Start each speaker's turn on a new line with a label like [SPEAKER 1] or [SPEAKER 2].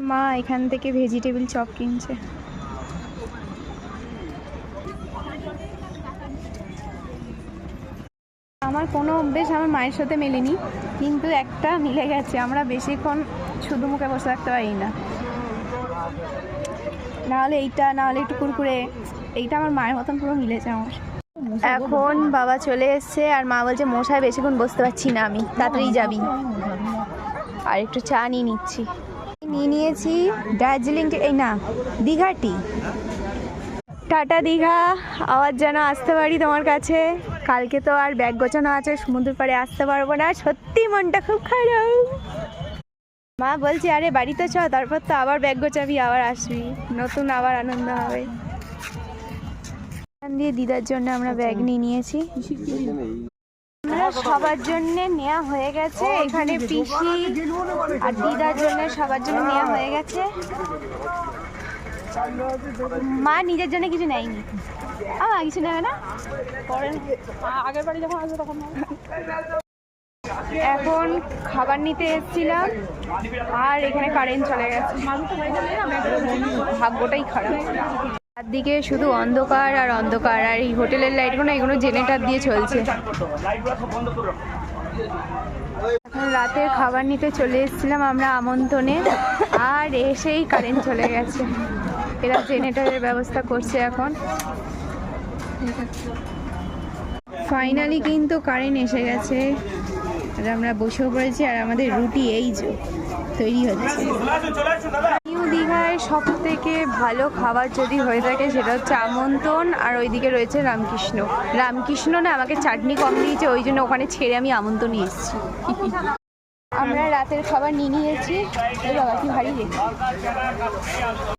[SPEAKER 1] মা এখান থেকে ভেজিটেবিল চপ কিনছে। আমার কোনো অভ্যেস আমার মায়ের সাথে মেলেনি, কিন্তু একটা মিলে গেছে, আমরা বেশিক্ষণ শুধু মুখে বসে থাকতে পারি না। নাহলে এইটা, নাহলে একটু কুরকুরে, এইটা আমার মায়ের মতন পুরো মিলেছে আমার। এখন বাবা চলে এসছে আর মা বলছে মশায় বেশিক্ষণ বসতে পারছি না আমি, তাড়াতাড়ি যাবি। আর একটু চা নিয়ে নিচ্ছি। নিয়েছি দার্জিলিং, এই না দীঘাটি। টাটা দীঘা, আবার যেন আসতে পারি তোমার কাছে। কালকে তো আর ব্যাগ গোছানো আছে, সমুদ্র পাড়ে আসতে পারবো না, সত্যি মনটা খুব খারাপ। মা বলছে আরে বাড়িতে চ, তারপর তো আবার ব্যাগ গোছাবি, আবার আসবি, নতুন আবার আনন্দ হবে। দিয়ে দিদার জন্য আমরা ব্যাগ নিয়ে নিয়েছি। আমরা সবার জন্য নেওয়া হয়ে গেছে, এখানে পিসি আর দিদার জন্য সবার জন্য নেওয়া হয়ে গেছে। মা নিজের জন্য কিছু নেয়নি, কিছু নেবে না, আগের বাড়ি যখন আসবে তখন। এখন খাবার নিতে এসেছিলাম আর এখানে কারেন্ট চলে গেছে, ভাগ্যটাই খারাপ। চারদিকে শুধু অন্ধকার আর অন্ধকার, আর এই হোটেলের লাইটগুলো এগুলো জেনারেটর দিয়ে চলছে। এখন রাতের খাবার নিতে চলে এসেছিলাম আমরা আমন্ত্রণে, আর এসেই কারেন্ট চলে গেছে। এরা জেনারেটরের ব্যবস্থা করছে এখন। ফাইনালি কিন্তু কারেন্ট এসে গেছে, আর আমরা বসেও পড়েছি, আর আমাদের রুটি এই যে তৈরি হচ্ছে। নিউ দীঘায় সব থেকে ভালো খাবার যদি হয়ে থাকে সেটা হচ্ছে আমন্ত্রণ, আর ওইদিকে রয়েছে রামকৃষ্ণ। রামকৃষ্ণ না আমাকে চাটনি কম দিয়েছে, ওই জন্য ওখানে ছেড়ে আমি আমন্ত্রণে এসেছি। আমরা রাতের খাবার নিয়ে নিয়েছি। এই বাবা কি ভারী রে।